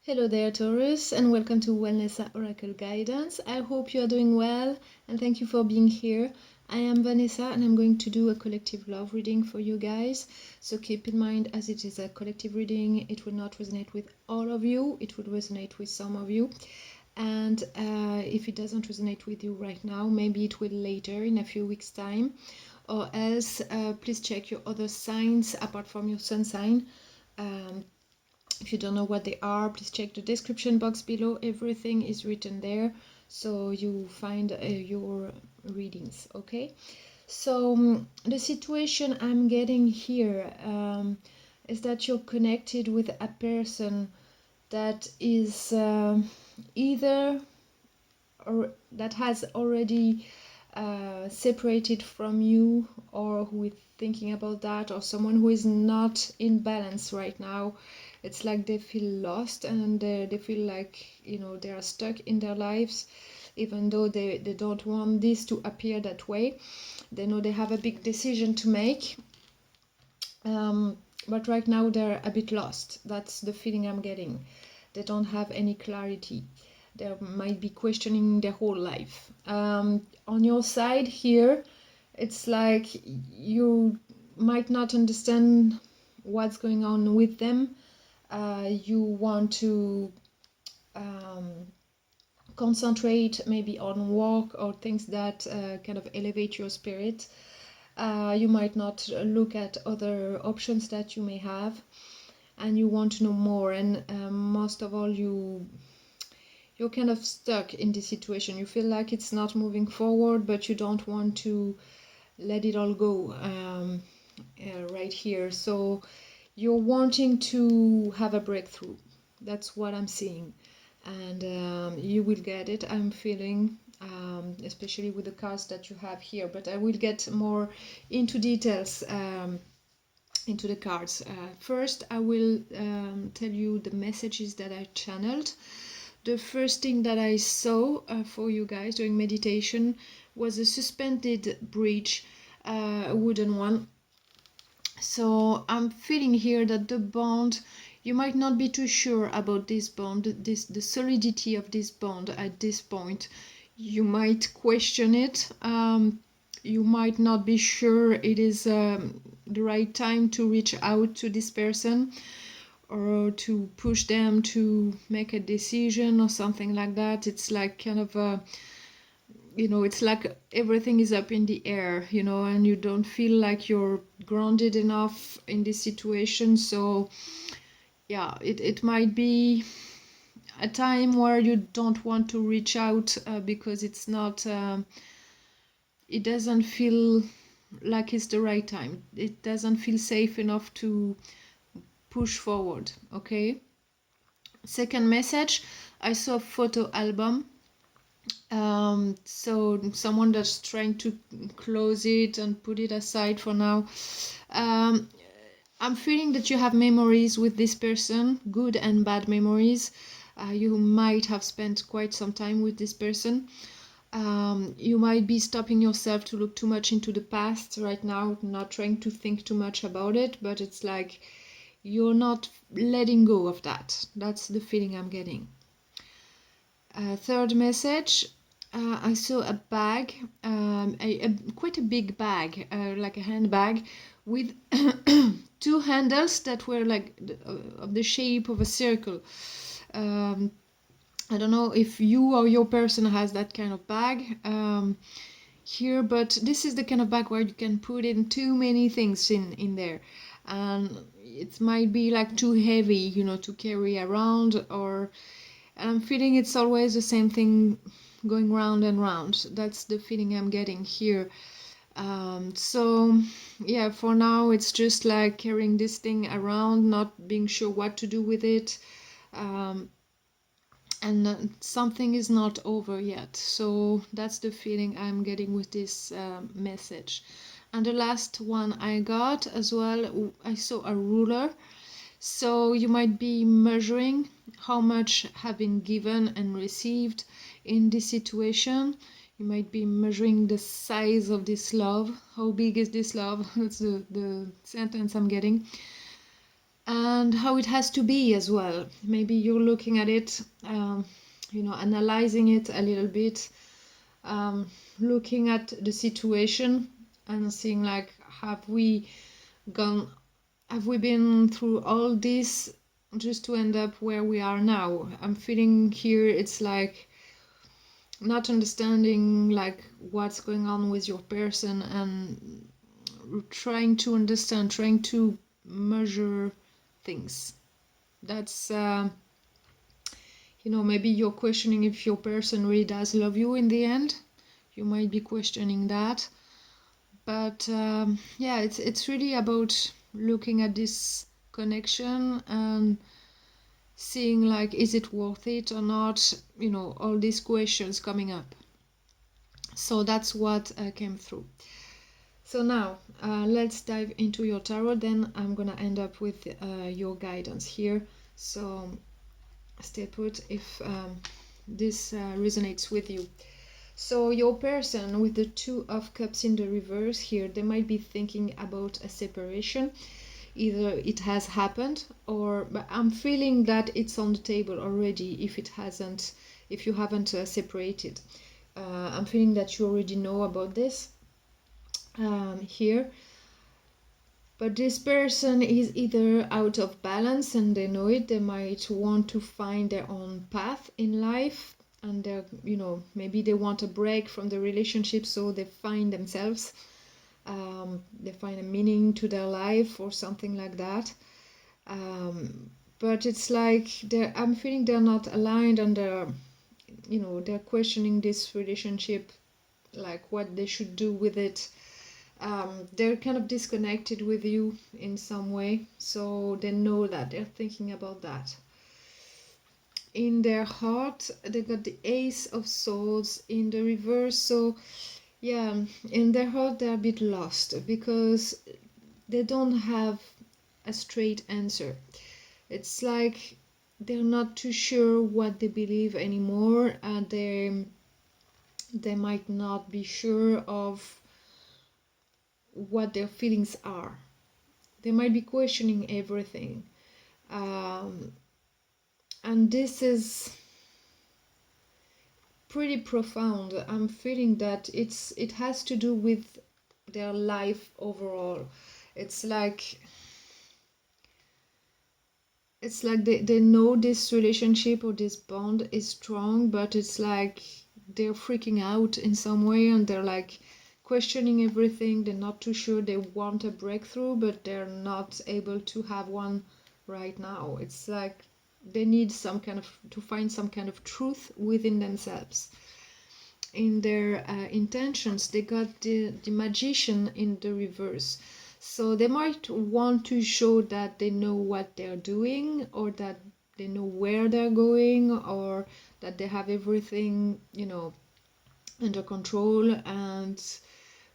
Hello there, Taurus, and welcome to Wellnessa Oracle Guidance. I hope you are doing well, and thank you for being here. I am Vanessa, and I'm going to do a collective love reading for you guys. So keep in mind, as it is a collective reading, it will not resonate with all of you. It will resonate with some of you. And if it doesn't resonate with you right now, maybe it will later in a few weeks' time. Or else, please check your other signs apart from your sun sign. If you don't know what they are, please check the description box below. Everything is written there, so you find your readings, okay? So the situation I'm getting here is that you're connected with a person that is either or that has already separated from you, or who is thinking about that, or someone who is not in balance right now. It's like they feel lost, and they feel like, you know, they are stuck in their lives, even though they don't want this to appear that way. They know they have a big decision to make, but right now they're a bit lost. That's the feeling I'm getting. They don't have any clarity. They might be questioning their whole life. On your side here, it's like you might not understand what's going on with them. You want to concentrate maybe on work or things that kind of elevate your spirit. You might not look at other options that you may have, and you want to know more. And most of all, you're kind of stuck in this situation. You feel like it's not moving forward, but you don't want to let it all go right here. So you're wanting to have a breakthrough. That's what I'm seeing, and you will get it, I'm feeling, especially with the cards that you have here. But I will get more into details into the cards. First, I will tell you the messages that I channeled. The first thing that I saw for you guys during meditation was a suspended bridge, a wooden one. So I'm feeling here that the bond, you might not be too sure about this bond, the solidity of this bond at this point. You might question it. You might not be sure it is the right time to reach out to this person, or to push them to make a decision or something like that. It's like kind of a, you know, it's like everything is up in the air, you know, and you don't feel like you're grounded enough in this situation. So yeah, it might be a time where you don't want to reach out because it's not it doesn't feel like it's the right time. It doesn't feel safe enough to push forward, okay? Second message, I saw a photo album. So someone that's trying to close it and put it aside for now. I'm feeling that you have memories with this person, good and bad memories. You might have spent quite some time with this person. You might be stopping yourself to look too much into the past right now, not trying to think too much about it, but it's like you're not letting go of that. That's the feeling I'm getting. Third message, I saw a bag, quite a big bag, like a handbag, with two handles that were like of the shape of a circle. I don't know if you or your person has that kind of bag here, but this is the kind of bag where you can put in too many things in there, and it might be like too heavy, you know, to carry around. Or and I'm feeling it's always the same thing going round and round. That's the feeling I'm getting here. So yeah, for now it's just like carrying this thing around, not being sure what to do with it. And something is not over yet. So that's the feeling I'm getting with this message. And the last one I got as well, I saw a ruler. So you might be measuring how much have been given and received in this situation. You might be measuring the size of this love. How big is this love? That's the sentence I'm getting. and how it has to be as well. Maybe you're looking at it, analyzing it a little bit, looking at the situation and seeing like, gone have we been through all this just to end up where we are now? I'm feeling here it's like not understanding like what's going on with your person, and trying to understand, trying to measure things. That's maybe you're questioning if your person really does love you in the end. You might be questioning that. But yeah, it's really about looking at this connection and seeing like, is it worth it or not? All these questions coming up. So that's what came through. So now let's dive into your tarot. Then I'm gonna end up with your guidance here. So stay put if this resonates with you. So your person with the Two of Cups in the reverse here, they might be thinking about a separation. Either it has happened, or but I'm feeling that it's on the table already if you haven't separated. I'm feeling that you already know about this here. But this person is either out of balance and they know it. They might want to find their own path in life, and they're, maybe they want a break from the relationship, so they find themselves. They find a meaning to their life or something like that. But it's like I'm feeling they're not aligned, and they're questioning this relationship, like what they should do with it. They're kind of disconnected with you in some way, so they know that they're thinking about that. In their heart, they got the Ace of Swords in the reverse. So yeah, in their heart they're a bit lost because they don't have a straight answer. It's like they're not too sure what they believe anymore, and they might not be sure of what their feelings are. They might be questioning everything. And this is pretty profound. I'm feeling that it has to do with their life overall. It's like they know this relationship or this bond is strong, but it's like they're freaking out in some way, and they're like questioning everything. They're not too sure. They want a breakthrough, but they're not able to have one right now. It's like they need to find some kind of truth within themselves. In their intentions, they got the Magician in the reverse. So they might want to show that they know what they're doing, or that they know where they're going, or that they have everything, under control.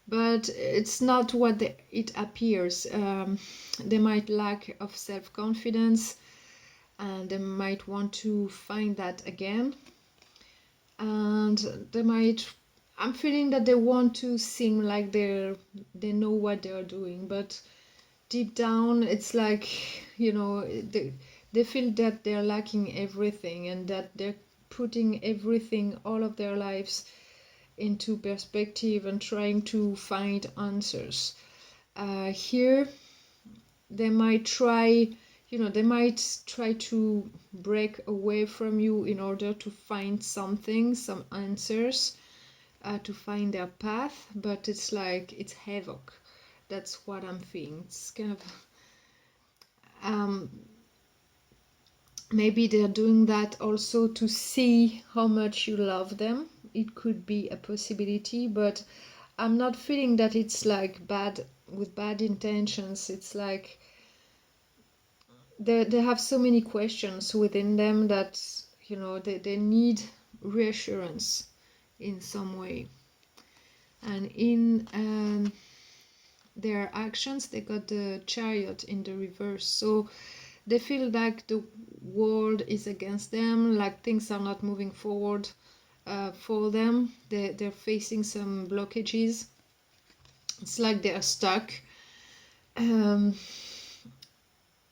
But it's not what it appears. They might lack of self-confidence, and they might want to find that again. And I'm feeling that they want to seem like they know what they're doing, but deep down it's like, they feel that they're lacking everything, and that they're putting everything, all of their lives, into perspective and trying to find answers. Here they might try to break away from you in order to find some answers, to find their path, but it's like it's havoc. That's what I'm feeling. It's kind of maybe they're doing that also to see how much you love them. It could be a possibility, but I'm not feeling that it's like with bad intentions. It's like they have so many questions within them that they need reassurance in some way. And in their actions, they got the Chariot in the reverse. So they feel like the world is against them, like things are not moving forward for them. They're facing some blockages. It's like they're stuck.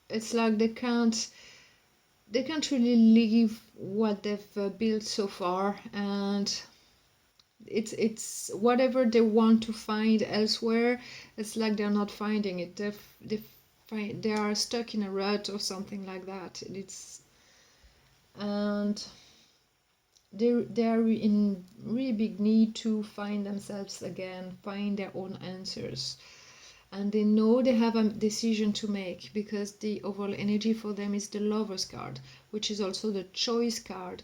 it's like they can't really leave what they've built so far, and it's whatever they want to find elsewhere, it's like they're not finding it. They are stuck in a rut or something like that. And they are in really big need to find themselves again, find their own answers. And they know they have a decision to make, because the overall energy for them is the Lover's card, which is also the choice card.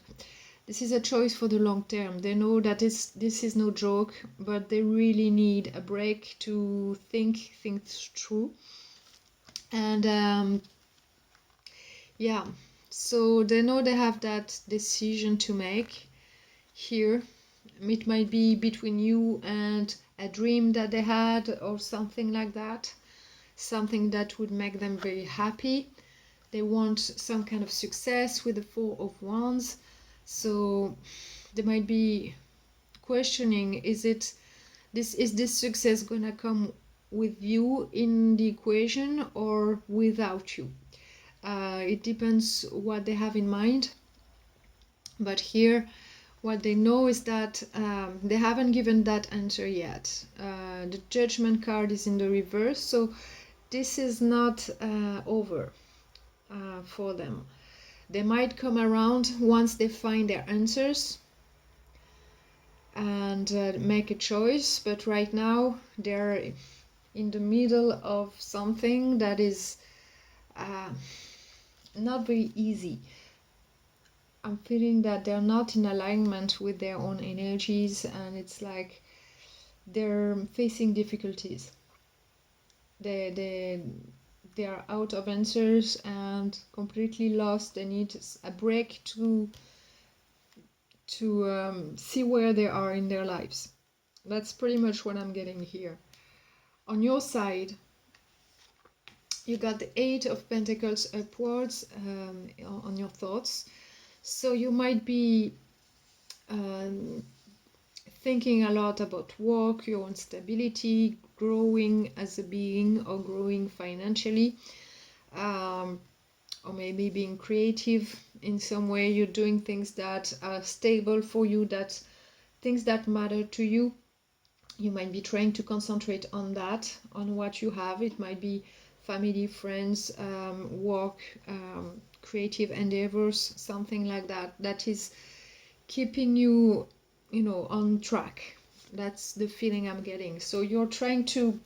This is a choice for the long term. They know that this is no joke, but they really need a break to think things through. And yeah, so they know they have that decision to make here. It might be between you and a dream that they had, or something like that, something that would make them very happy. They want some kind of success with the Four of Wands, so they might be questioning, is this success gonna come with you in the equation or without you? It depends what they have in mind, but here what they know is that they haven't given that answer yet. The Judgment card is in the reverse, so this is not over for them. They might come around once they find their answers and make a choice, but right now they're in the middle of something that is not very easy. I'm feeling that they're not in alignment with their own energies, and it's like they're facing difficulties. They are out of answers and completely lost. They need a break to see where they are in their lives. That's pretty much what I'm getting here. On your side, you got the Eight of Pentacles upwards on your thoughts. So you might be thinking a lot about work, your own stability, growing as a being, or growing financially, or maybe being creative in some way. You're doing things that are stable for you, that things that matter to you. You might be trying to concentrate on that, on what you have. It might be family, friends, work, creative endeavors, something like that. That is keeping you, on track. That's the feeling I'm getting. So you're trying to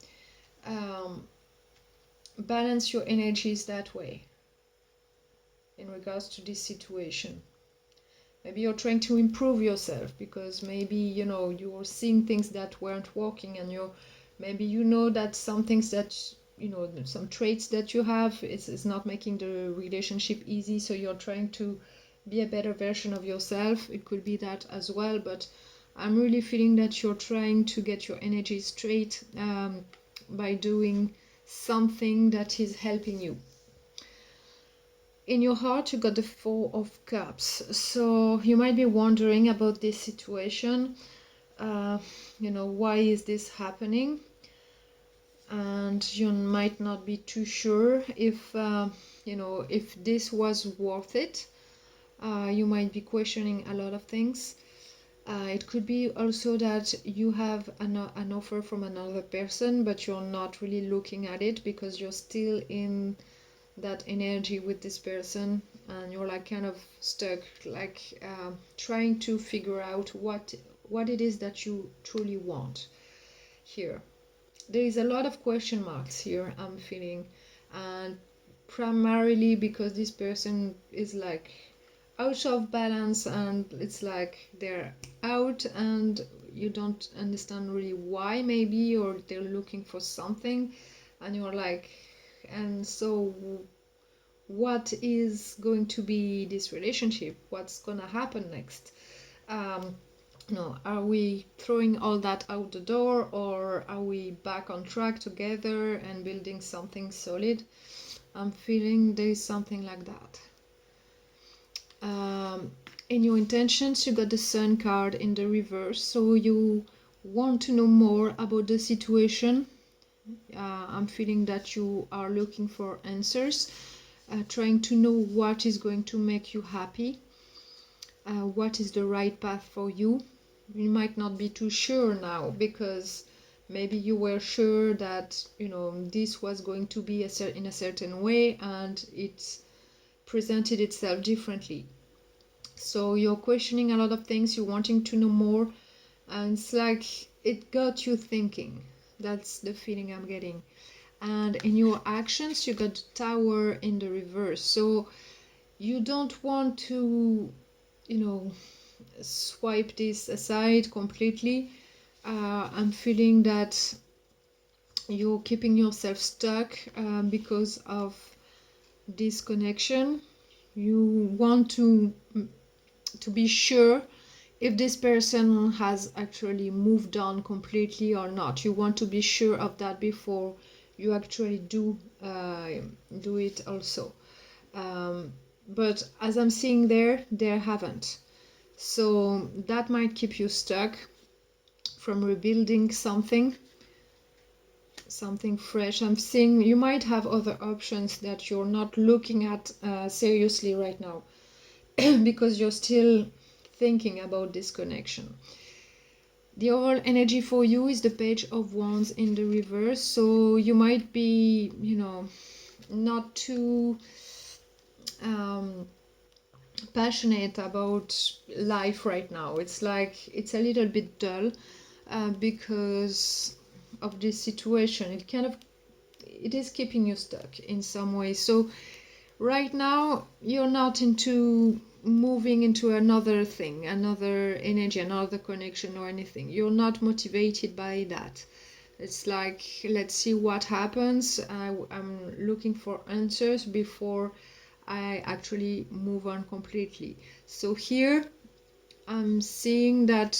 balance your energies that way in regards to this situation. Maybe you're trying to improve yourself, because maybe you're seeing things that weren't working, and maybe that some things that some traits that you have is not making the relationship easy, so you're trying to be a better version of yourself. It could be that as well, but I'm really feeling that you're trying to get your energy straight by doing something that is helping you. In your heart, you got the Four of Cups. So you might be wondering about this situation. Why is this happening? And you might not be too sure if if this was worth it. You might be questioning a lot of things. It could be also that you have an offer from another person, but you're not really looking at it because you're still in that energy with this person, and you're like kind of stuck, like trying to figure out what it is that you truly want here. There is a lot of question marks here, I'm feeling, and primarily because this person is like out of balance, and it's like they're out and you don't understand really why, maybe, or they're looking for something, and you're like, and so what is going to be this relationship? What's gonna happen next? Are we throwing all that out the door, or are we back on track together and building something solid? I'm feeling there is something like that. In your intentions, you got the Sun card in the reverse, so you want to know more about the situation. I'm feeling that you are looking for answers. trying to know what is going to make you happy, what is the right path for you. You might not be too sure now, because maybe you were sure that this was going to be in a certain way, and it presented itself differently. So you're questioning a lot of things, you're wanting to know more, and it's like it got you thinking. That's the feeling I'm getting. And in your actions, you got the Tower in the reverse. So you don't want to, swipe this aside completely. I'm feeling that you're keeping yourself stuck because of this connection. You want to be sure if this person has actually moved on completely or not. You want to be sure of that before you actually do it also. But as I'm seeing there haven't. So that might keep you stuck from rebuilding something fresh. I'm seeing you might have other options that you're not looking at seriously right now because you're still thinking about this connection. The overall energy for you is the Page of Wands in the reverse. So you might be, not too passionate about life right now. It's like it's a little bit dull because of this situation. It is keeping you stuck in some way. So right now you're not into moving into another thing, another energy, another connection or anything. You're not motivated by that. It's like, let's see what happens. I'm looking for answers before I actually move on completely. So here I'm seeing that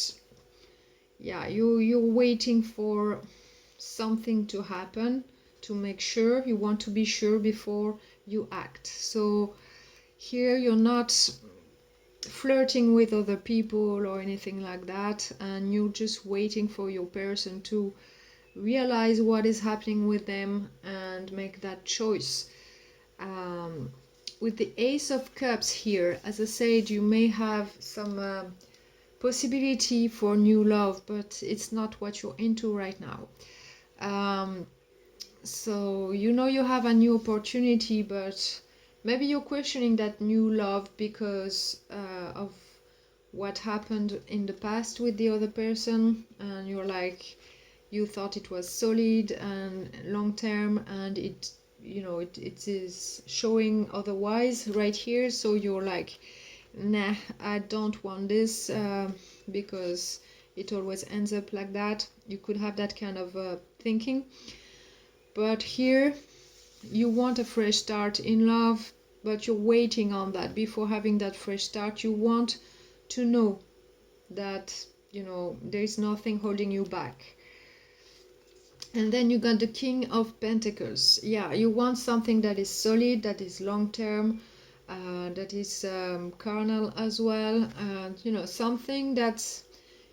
you're waiting for something to happen, to make sure. You want to be sure before you act. So here you're not flirting with other people or anything like that, and you're just waiting for your person to realize what is happening with them and make that choice. With the Ace of Cups here, as I said, you may have some possibility for new love, but it's not what you're into right now. So you have a new opportunity, but maybe you're questioning that new love because of what happened in the past with the other person, and you're like, you thought it was solid and long term, and it is showing otherwise right here. So you're like, nah, I don't want this because it always ends up like that. You could have that kind of thinking. But here you want a fresh start in love, but you're waiting on that. Before having that fresh start, you want to know that there is nothing holding you back. And then you got the King of Pentacles. Yeah, you want something that is solid, that is long term, that is carnal as well, something that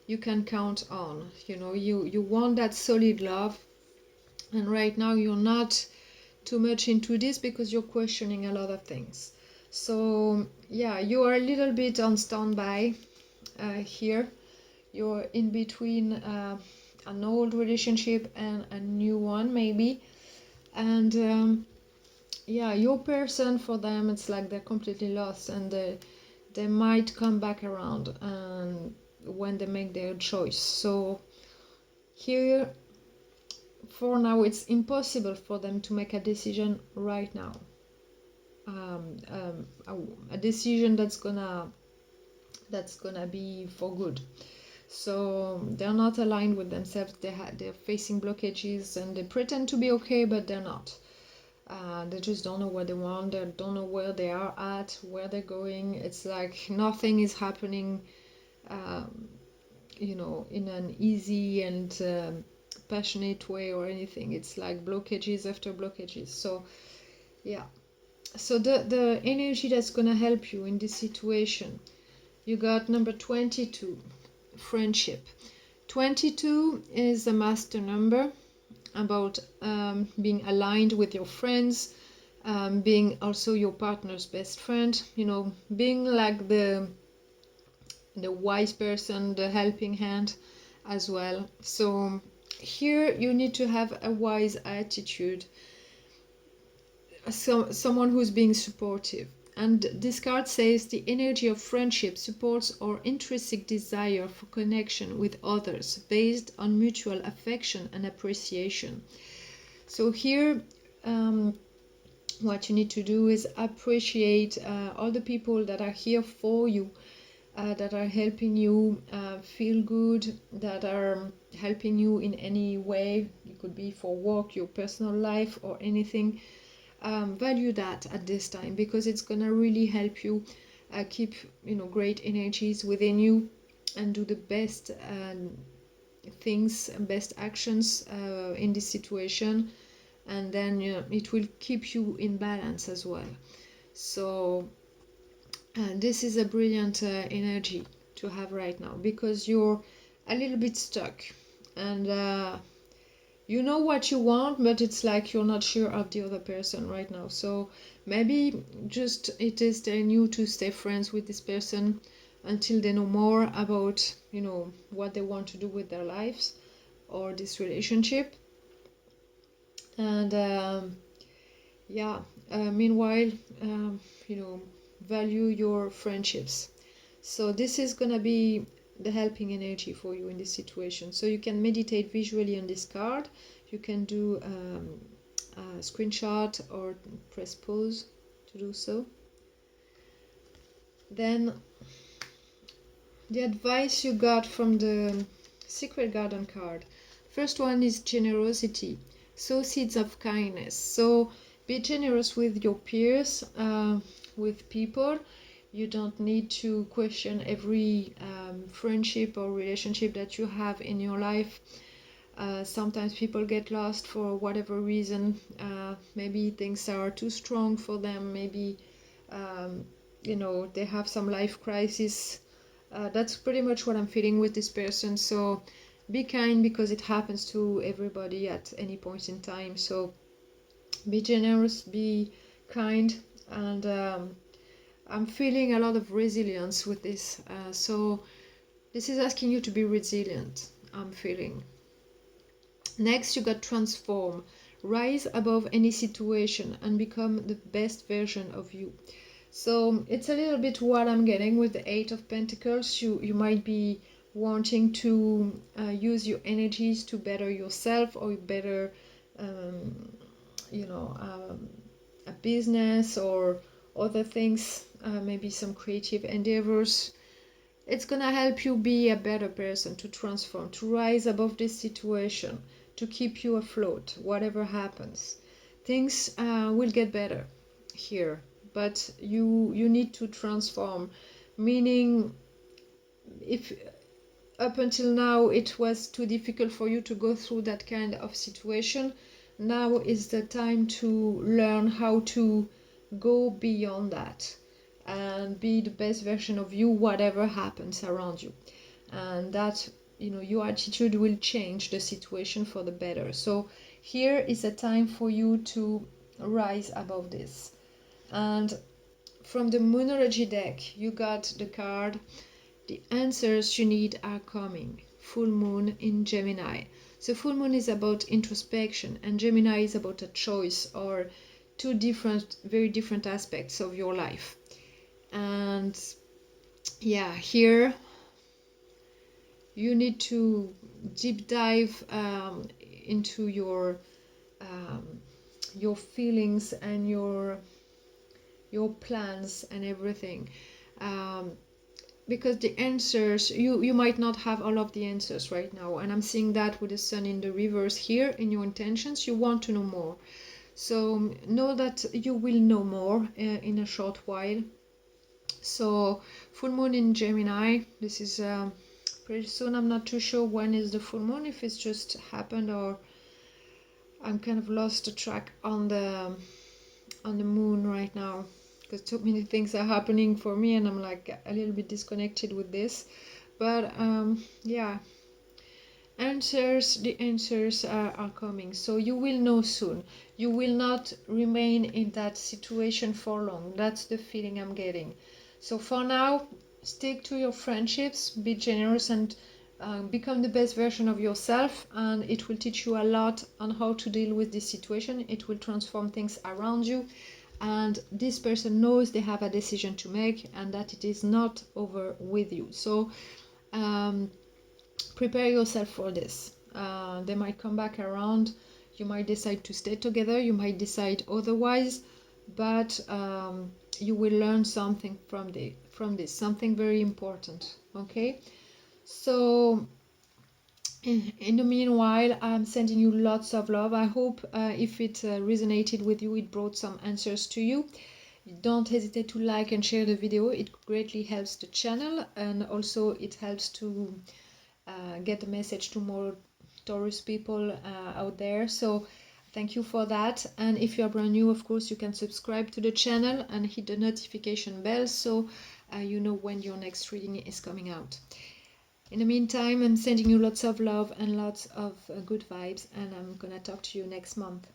you can count on. You want that solid love, and right now you're not too much into this because you're questioning a lot of things. So yeah, you are a little bit on standby here. You're in between an old relationship and a new one maybe, and your person, for them it's like they're completely lost, and they might come back around and when they make their choice. So here for now it's impossible for them to make a decision right now, a decision that's gonna be for good. So they're not aligned with themselves. They're facing blockages, and they pretend to be okay, but they're not. They just don't know what they want. They don't know where they are at, where they're going. It's like nothing is happening in an easy and passionate way or anything. It's like blockages after blockages. So yeah, so the energy that's gonna help you in this situation, you got number 22, friendship. 22 is a master number, about being aligned with your friends, being also your partner's best friend, being like the wise person, the helping hand as well. So here you need to have a wise attitude, someone who's being supportive. And this card says the energy of friendship supports our intrinsic desire for connection with others based on mutual affection and appreciation. So here, what you need to do is appreciate all the people that are here for you, that are helping you feel good, that are helping you in any way. It could be for work, your personal life, or anything. Value that at this time, because it's gonna really help you keep great energies within you and do the best things and best actions in this situation, and then it will keep you in balance as well. So this is a brilliant energy to have right now, because you're a little bit stuck, and you know what you want, but it's like you're not sure of the other person right now. So maybe just it is telling you to stay friends with this person until they know more about what they want to do with their lives or this relationship. And meanwhile, value your friendships. So this is gonna be the helping energy for you in this situation. So you can meditate visually on this card. You can do a screenshot or press pause to do so. Then the advice you got from the Secret Garden card. First one is generosity. Sow seeds of kindness. So be generous with your peers, with people. You don't need to question every friendship or relationship that you have in your life. Sometimes people get lost for whatever reason. Maybe things are too strong for them. Maybe they have some life crisis. That's pretty much what I'm feeling with this person. So be kind, because it happens to everybody at any point in time. So be generous, be kind, and I'm feeling a lot of resilience with this. So this is asking you to be resilient, I'm feeling. Next, you got transform. Rise above any situation and become the best version of you. So it's a little bit what I'm getting with the Eight of Pentacles. You might be wanting to use your energies to better yourself, or better a business or other things, maybe some creative endeavors. It's gonna help you be a better person, to transform, to rise above this situation, to keep you afloat, whatever happens. Things will get better here, but you need to transform, meaning if up until now it was too difficult for you to go through that kind of situation, now is the time to learn how to go beyond that and be the best version of you, whatever happens around you. And that, your attitude will change the situation for the better. So here is a time for you to rise above this. And from the Moonology deck, you got the card, the answers you need are coming. Full moon in Gemini. So full moon is about introspection, and Gemini is about a choice, or two different, very different aspects of your life. And yeah, here you need to deep dive into your feelings and your plans and everything, because the answers, you might not have all of the answers right now, and I'm seeing that with the sun in the reverse here. In your intentions, you want to know more, so know that you will know more in a short while. So full moon in Gemini, this is pretty soon. I'm not too sure when is the full moon, if it's just happened, or I'm kind of lost track on the moon right now, because too many things are happening for me and I'm like a little bit disconnected with this. But yeah, The answers are coming, so you will know soon. You will not remain in that situation for long. That's the feeling I'm getting. So for now, stick to your friendships, be generous, and become the best version of yourself, and it will teach you a lot on how to deal with this situation. It will transform things around you, and this person knows they have a decision to make and that it is not over with you. So prepare yourself for this. They might come back around. You might decide to stay together. You might decide otherwise, but you will learn something from this, something very important. Okay, so in the meanwhile, I'm sending you lots of love. I hope if it resonated with you, it brought some answers to you. Don't hesitate to like and share the video. It greatly helps the channel, and also it helps to get the message to more Taurus people out there. So thank you for that. And if you are brand new, of course, you can subscribe to the channel and hit the notification bell so you know when your next reading is coming out. In the meantime, I'm sending you lots of love and lots of good vibes, and I'm gonna talk to you next month.